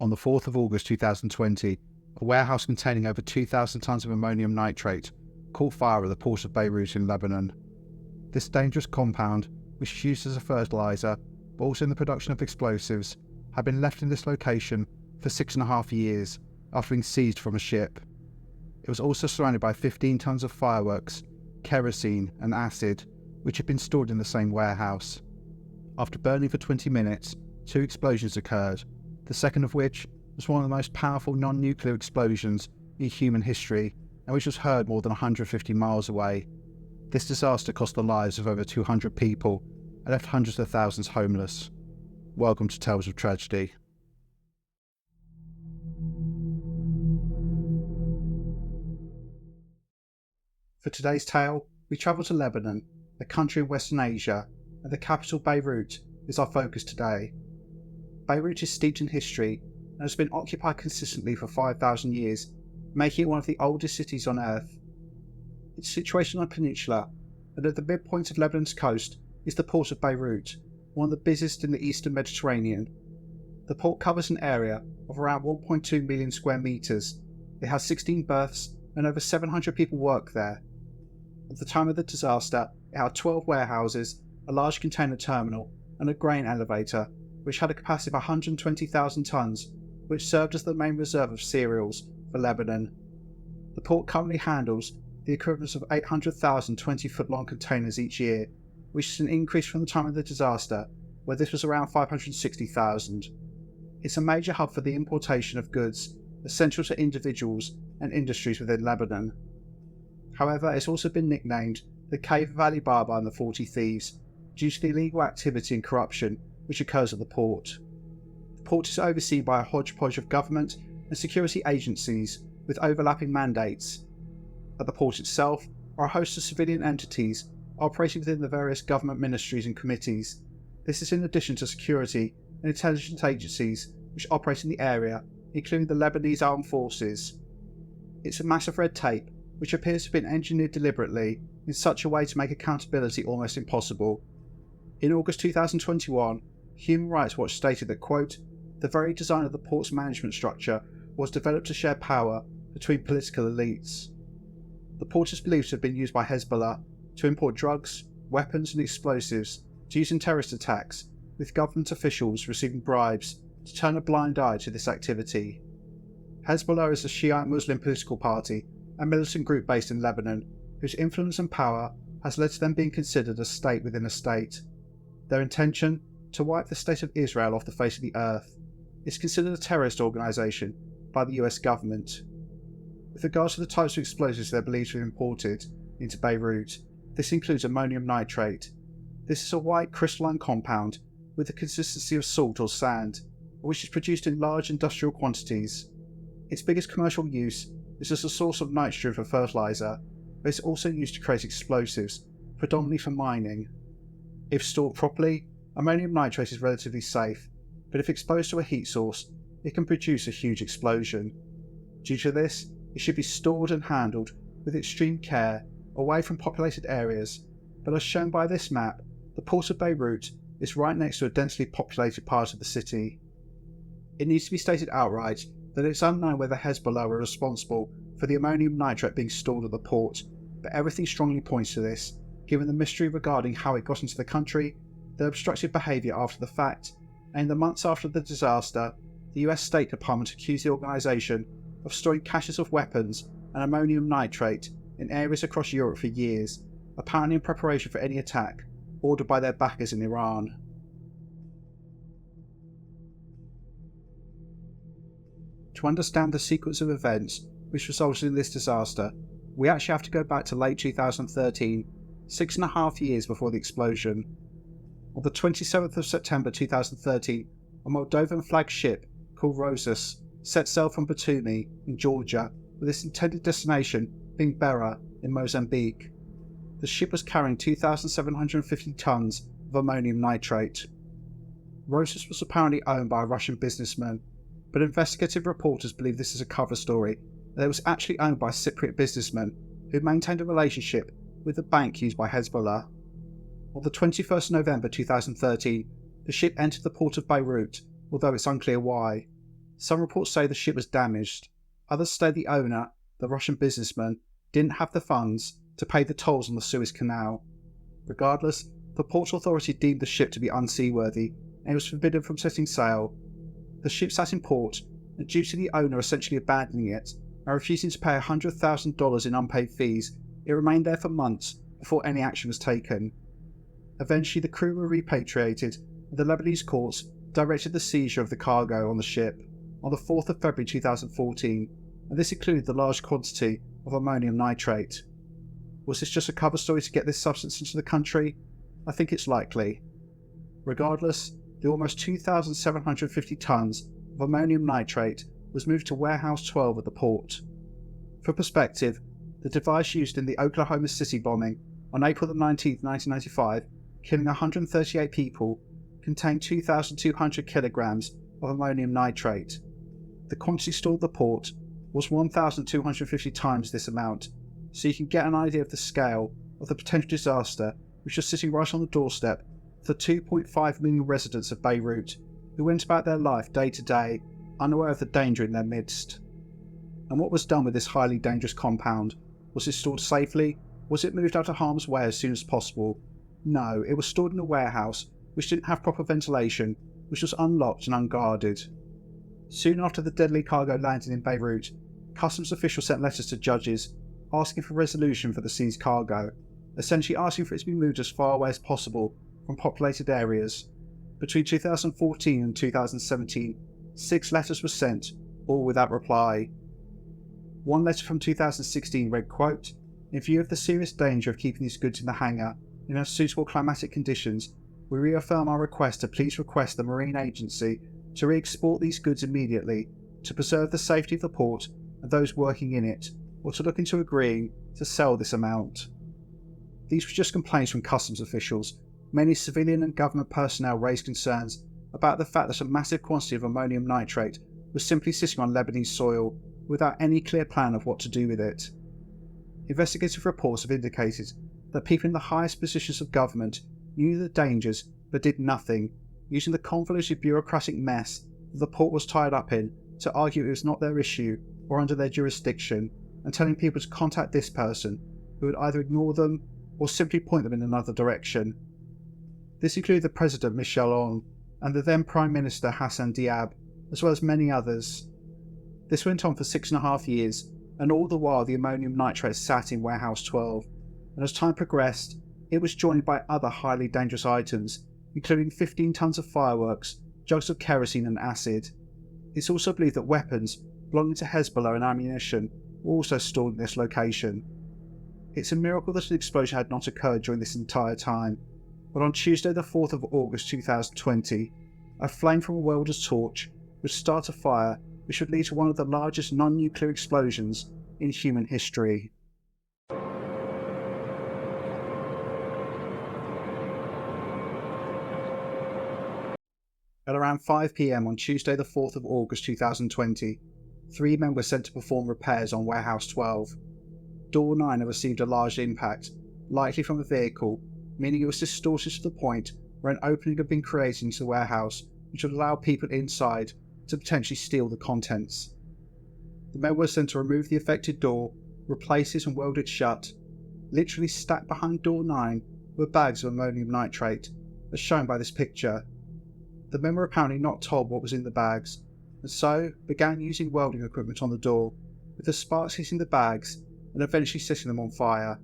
On the 4th of August 2020, a warehouse containing over 2,000 tonnes of ammonium nitrate caught fire at the Port of Beirut in Lebanon. This dangerous compound, which is used as a fertiliser but also in the production of explosives, had been left in this location for 6.5 years after being seized from a ship. It was also surrounded by 15 tonnes of fireworks, kerosene and acid, which had been stored in the same warehouse. After burning for 20 minutes, 2 explosions occurred, the second of which was one of the most powerful non-nuclear explosions in human history and which was heard more than 150 miles away. This disaster cost the lives of over 200 people and left hundreds of thousands homeless. Welcome to Tales of Tragedy. For today's tale, we travel to Lebanon, a country in Western Asia, and the capital Beirut is our focus today. Beirut is steeped in history and has been occupied consistently for 5,000 years, making it one of the oldest cities on earth. It's situated on a peninsula, and at the midpoint of Lebanon's coast is the Port of Beirut, one of the busiest in the eastern Mediterranean. The port covers an area of around 1.2 million square metres. It has 16 berths and over 700 people work there. At the time of the disaster, it had 12 warehouses, a large container terminal, and a grain elevator, which had a capacity of 120,000 tonnes, which served as the main reserve of cereals for Lebanon. The port currently handles the equivalent of 800,000 20-foot-long containers each year, which is an increase from the time of the disaster, where this was around 560,000. It's a major hub for the importation of goods, essential to individuals and industries within Lebanon. However, it's also been nicknamed the Cave of Ali Baba and the 40 Thieves, due to the illegal activity and corruption which occurs at the port. The port is overseen by a hodgepodge of government and security agencies with overlapping mandates. At the port itself are a host of civilian entities operating within the various government ministries and committees. This is in addition to security and intelligence agencies which operate in the area, including the Lebanese Armed Forces. It's a massive red tape which appears to have been engineered deliberately in such a way to make accountability almost impossible. In August 2021, Human Rights Watch stated that, quote, "The very design of the port's management structure was developed to share power between political elites." The port is believed to have been used by Hezbollah to import drugs, weapons and explosives to use in terrorist attacks, with government officials receiving bribes to turn a blind eye to this activity. Hezbollah is a Shiite Muslim political party and militant group based in Lebanon, whose influence and power has led to them being considered a state within a state. Their intention, to wipe the state of Israel off the face of the earth, is considered a terrorist organisation by the US government. With regards to the types of explosives they're believed to have imported into Beirut, this includes ammonium nitrate. This is a white crystalline compound with the consistency of salt or sand, which is produced in large industrial quantities. Its biggest commercial use is as a source of nitrogen for fertiliser, but it's also used to create explosives, predominantly for mining. If stored properly, ammonium nitrate is relatively safe, but if exposed to a heat source, it can produce a huge explosion. Due to this, it should be stored and handled with extreme care away from populated areas, but as shown by this map, the Port of Beirut is right next to a densely populated part of the city. It needs to be stated outright that it's unknown whether Hezbollah were responsible for the ammonium nitrate being stored at the port, but everything strongly points to this, given the mystery regarding how it got into the country, their obstructive behaviour after the fact, and in the months after the disaster, the US State Department accused the organisation of storing caches of weapons and ammonium nitrate in areas across Europe for years, apparently in preparation for any attack ordered by their backers in Iran. To understand the sequence of events which resulted in this disaster, we actually have to go back to late 2013, 6.5 years before the explosion. On the 27th of September 2013, a Moldovan flagged ship called Rhosus set sail from Batumi in Georgia, with its intended destination being Beirut in Mozambique. The ship was carrying 2,750 tonnes of ammonium nitrate. Rhosus was apparently owned by a Russian businessman, but investigative reporters believe this is a cover story, and it was actually owned by a Cypriot businessman who maintained a relationship with the bank used by Hezbollah. On the 21st November 2013, the ship entered the port of Beirut, although it's unclear why. Some reports say the ship was damaged, others say the owner, the Russian businessman, didn't have the funds to pay the tolls on the Suez Canal. Regardless, the Port Authority deemed the ship to be unseaworthy and it was forbidden from setting sail. The ship sat in port, and due to the owner essentially abandoning it and refusing to pay $100,000 in unpaid fees, it remained there for months before any action was taken. Eventually the crew were repatriated and the Lebanese courts directed the seizure of the cargo on the ship on the 4th of February 2014, and this included the large quantity of ammonium nitrate. Was this just a cover story to get this substance into the country? I think it's likely. Regardless, the almost 2,750 tonnes of ammonium nitrate was moved to Warehouse 12 at the port. For perspective, the device used in the Oklahoma City bombing on April 19, 1995, killing 138 people, contained 2,200 kilograms of ammonium nitrate. The quantity stored at the port was 1,250 times this amount, so you can get an idea of the scale of the potential disaster which was sitting right on the doorstep of the 2.5 million residents of Beirut, who went about their life day to day, unaware of the danger in their midst. And what was done with this highly dangerous compound? Was it stored safely? Was it moved out of harm's way as soon as possible? No, it was stored in a warehouse which didn't have proper ventilation, which was unlocked and unguarded. Soon after the deadly cargo landed in Beirut, customs officials sent letters to judges asking for resolution for the seized cargo, essentially asking for it to be moved as far away as possible from populated areas. Between 2014 and 2017, 6 letters were sent, all without reply. One letter from 2016 read, quote, "In view of the serious danger of keeping these goods in the hangar in unsuitable climatic conditions, we reaffirm our request to please request the Marine Agency to re-export these goods immediately, to preserve the safety of the port and those working in it, or to look into agreeing to sell this amount." These were just complaints from customs officials. Many civilian and government personnel raised concerns about the fact that a massive quantity of ammonium nitrate was simply sitting on Lebanese soil without any clear plan of what to do with it. Investigative reports have indicated that people in the highest positions of government knew the dangers but did nothing, using the convoluted bureaucratic mess that the port was tied up in to argue it was not their issue or under their jurisdiction, and telling people to contact this person, who would either ignore them or simply point them in another direction. This included the President Michel Aoun and the then Prime Minister Hassan Diab, as well as many others. This went on for 6.5 years, and all the while the ammonium nitrate sat in Warehouse 12, and as time progressed, it was joined by other highly dangerous items, including 15 tons of fireworks, jugs of kerosene and acid. It's also believed that weapons belonging to Hezbollah and ammunition were also stored in this location. It's a miracle that an explosion had not occurred during this entire time, but on Tuesday the 4th of August 2020, a flame from a welder's torch would start a fire which would lead to one of the largest non-nuclear explosions in human history. At around 5 PM on Tuesday the 4th of August 2020, 3 men were sent to perform repairs on Warehouse 12. Door 9 had received a large impact, likely from a vehicle, meaning it was distorted to the point where an opening had been created into the warehouse which would allow people inside to potentially steal the contents. The men were sent to remove the affected door, replace it and weld it shut. Literally stacked behind door 9 were bags of ammonium nitrate, as shown by this picture. The men were apparently not told what was in the bags, and so began using welding equipment on the door, with the sparks hitting the bags and eventually setting them on fire.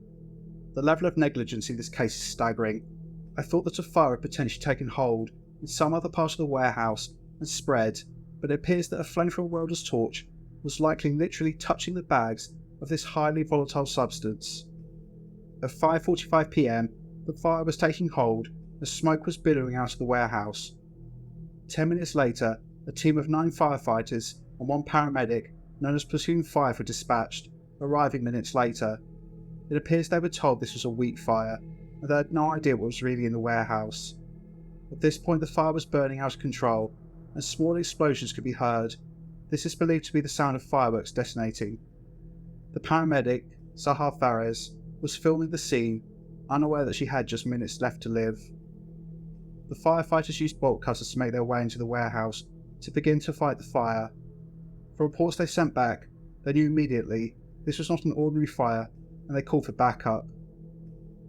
The level of negligence in this case is staggering. I thought that a fire had potentially taken hold in some other part of the warehouse and spread, but it appears that a flame from a welder's torch was likely literally touching the bags of this highly volatile substance. At 5:45 PM, the fire was taking hold as smoke was billowing out of the warehouse. 10 minutes later, a team of 9 firefighters and 1 paramedic, known as Platoon 5, were dispatched, arriving minutes later. It appears they were told this was a wheat fire, and they had no idea what was really in the warehouse. At this point the fire was burning out of control, and small explosions could be heard. This is believed to be the sound of fireworks detonating. The paramedic, Sahar Fares, was filming the scene, unaware that she had just minutes left to live. The firefighters used bolt cutters to make their way into the warehouse to begin to fight the fire, For reports they sent back, they knew immediately this was not an ordinary fire and they called for backup.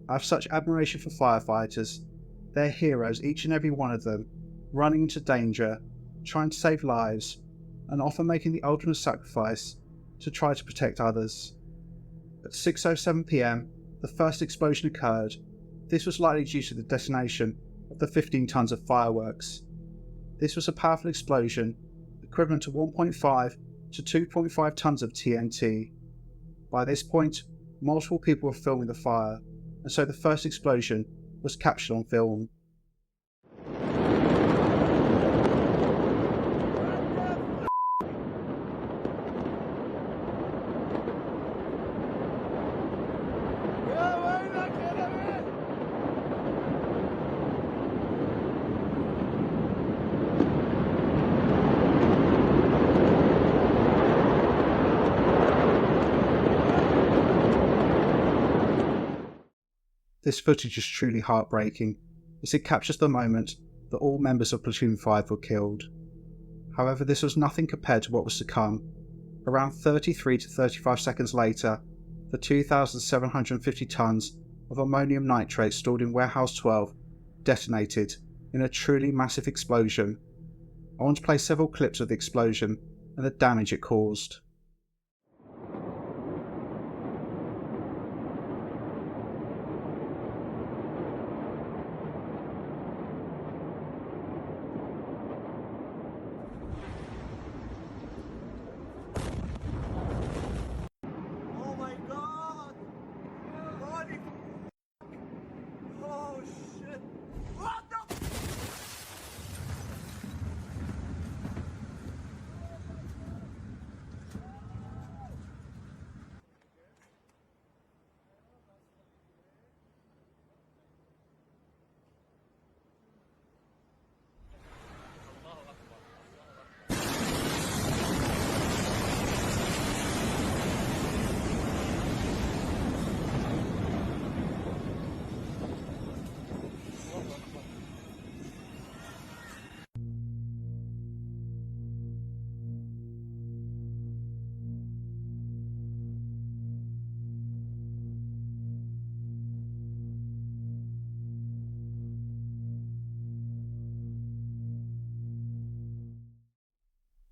I have such admiration for firefighters. They're heroes, each and every one of them, running into danger, trying to save lives, and often making the ultimate sacrifice to try to protect others. At 6:07 p.m, the first explosion occurred. This was likely due to the detonation of the 15 tons of fireworks. This was a powerful explosion, equivalent to 1.5 to 2.5 tons of TNT. By this point, multiple people were filming the fire, and so the first explosion was captured on film. This footage is truly heartbreaking, as it captures the moment that all members of Platoon 5 were killed. However, this was nothing compared to what was to come. Around 33 to 35 seconds later, the 2,750 tons of ammonium nitrate stored in Warehouse 12 detonated in a truly massive explosion. I want to play several clips of the explosion and the damage it caused.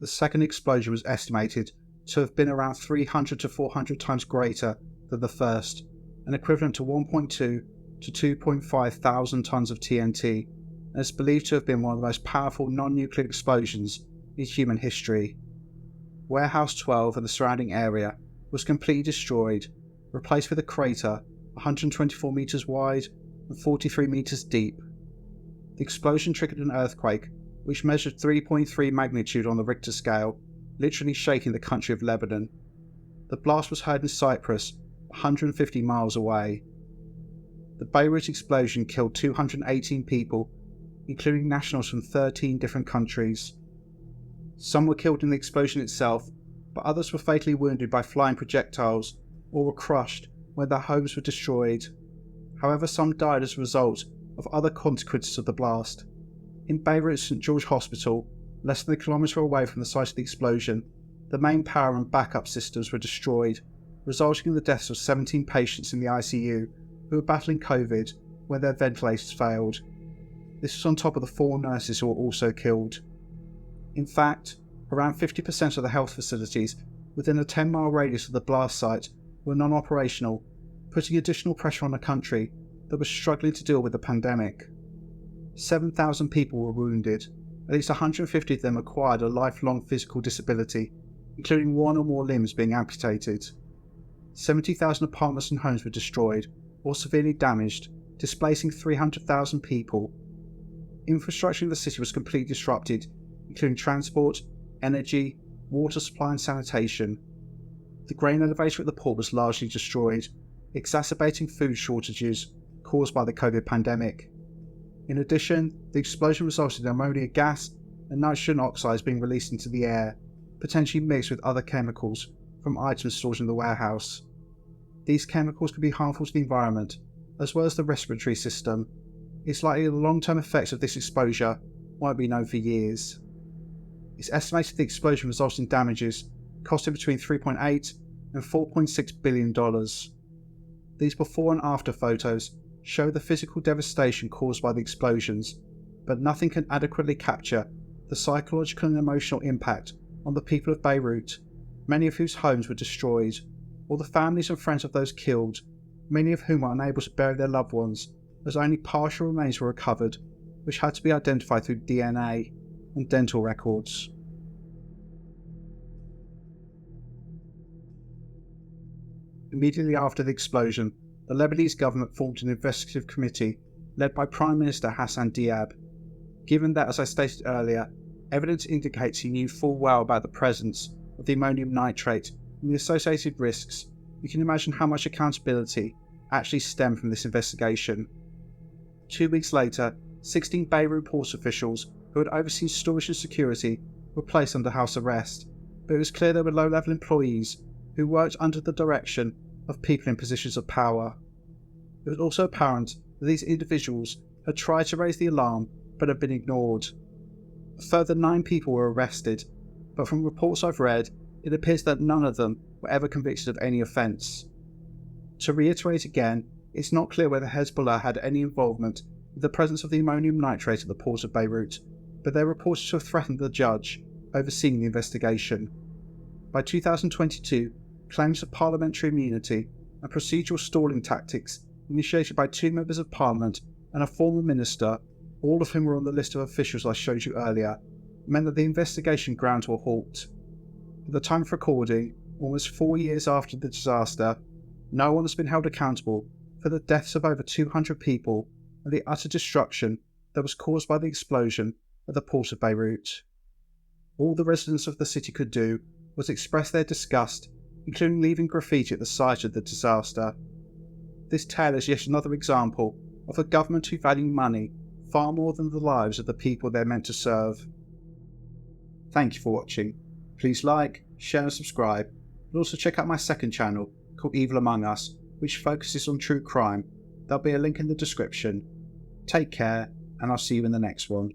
The second explosion was estimated to have been around 300 to 400 times greater than the first, and equivalent to 1.2 to 2.5 thousand tons of TNT, and is believed to have been one of the most powerful non-nuclear explosions in human history. Warehouse 12 and the surrounding area was completely destroyed, replaced with a crater 124 metres wide and 43 metres deep. The explosion triggered an earthquake which measured 3.3 magnitude on the Richter scale, literally shaking the country of Lebanon. The blast was heard in Cyprus, 150 miles away. The Beirut explosion killed 218 people, including nationals from 13 different countries. Some were killed in the explosion itself, but others were fatally wounded by flying projectiles or were crushed when their homes were destroyed. However, some died as a result of other consequences of the blast. In Beirut St George Hospital, less than a kilometre away from the site of the explosion, the main power and backup systems were destroyed, resulting in the deaths of 17 patients in the ICU who were battling COVID when their ventilators failed. This was on top of the 4 nurses who were also killed. In fact, around 50% of the health facilities within a 10-mile radius of the blast site were non-operational, putting additional pressure on a country that was struggling to deal with the pandemic. 7,000 people were wounded. At least 150 of them acquired a lifelong physical disability, including 1 or more limbs being amputated. 70,000 apartments and homes were destroyed or severely damaged, displacing 300,000 people. Infrastructure in the city was completely disrupted, including transport, energy, water supply and sanitation. The grain elevator at the port was largely destroyed, exacerbating food shortages caused by the COVID pandemic. In addition, the explosion resulted in ammonia gas and nitrogen oxides being released into the air, potentially mixed with other chemicals from items stored in the warehouse. These chemicals could be harmful to the environment, as well as the respiratory system. It's likely the long-term effects of this exposure won't be known for years. It's estimated the explosion resulted in damages costing between $3.8 and $4.6 billion. These before and after photos show the physical devastation caused by the explosions, but nothing can adequately capture the psychological and emotional impact on the people of Beirut, many of whose homes were destroyed, or the families and friends of those killed, many of whom were unable to bury their loved ones as only partial remains were recovered, which had to be identified through DNA and dental records. Immediately after the explosion, the Lebanese government formed an investigative committee led by Prime Minister Hassan Diab. Given that, as I stated earlier, evidence indicates he knew full well about the presence of the ammonium nitrate and the associated risks, you can imagine how much accountability actually stemmed from this investigation. 2 weeks later, 16 Beirut Port officials who had overseen storage and security were placed under house arrest, but it was clear they were low-level employees who worked under the direction of people in positions of power. It was also apparent that these individuals had tried to raise the alarm but had been ignored. A further 9 people were arrested, but from reports I've read, it appears that none of them were ever convicted of any offence. To reiterate again, it's not clear whether Hezbollah had any involvement with the presence of the ammonium nitrate at the port of Beirut, but they're reported to have threatened the judge overseeing the investigation. By 2022, claims of parliamentary immunity and procedural stalling tactics initiated by 2 members of parliament and a former minister, all of whom were on the list of officials I showed you earlier, meant that the investigation ground to a halt. At the time of recording, almost 4 years after the disaster, no one has been held accountable for the deaths of over 200 people and the utter destruction that was caused by the explosion at the port of Beirut. All the residents of the city could do was express their disgust, including leaving graffiti at the site of the disaster. This tale is yet another example of a government who value money far more than the lives of the people they're meant to serve. Thank you for watching. Please like, share and subscribe, and also check out my second channel called Evil Among Us, which focuses on true crime. There'll be a link in the description. Take care, and I'll see you in the next one.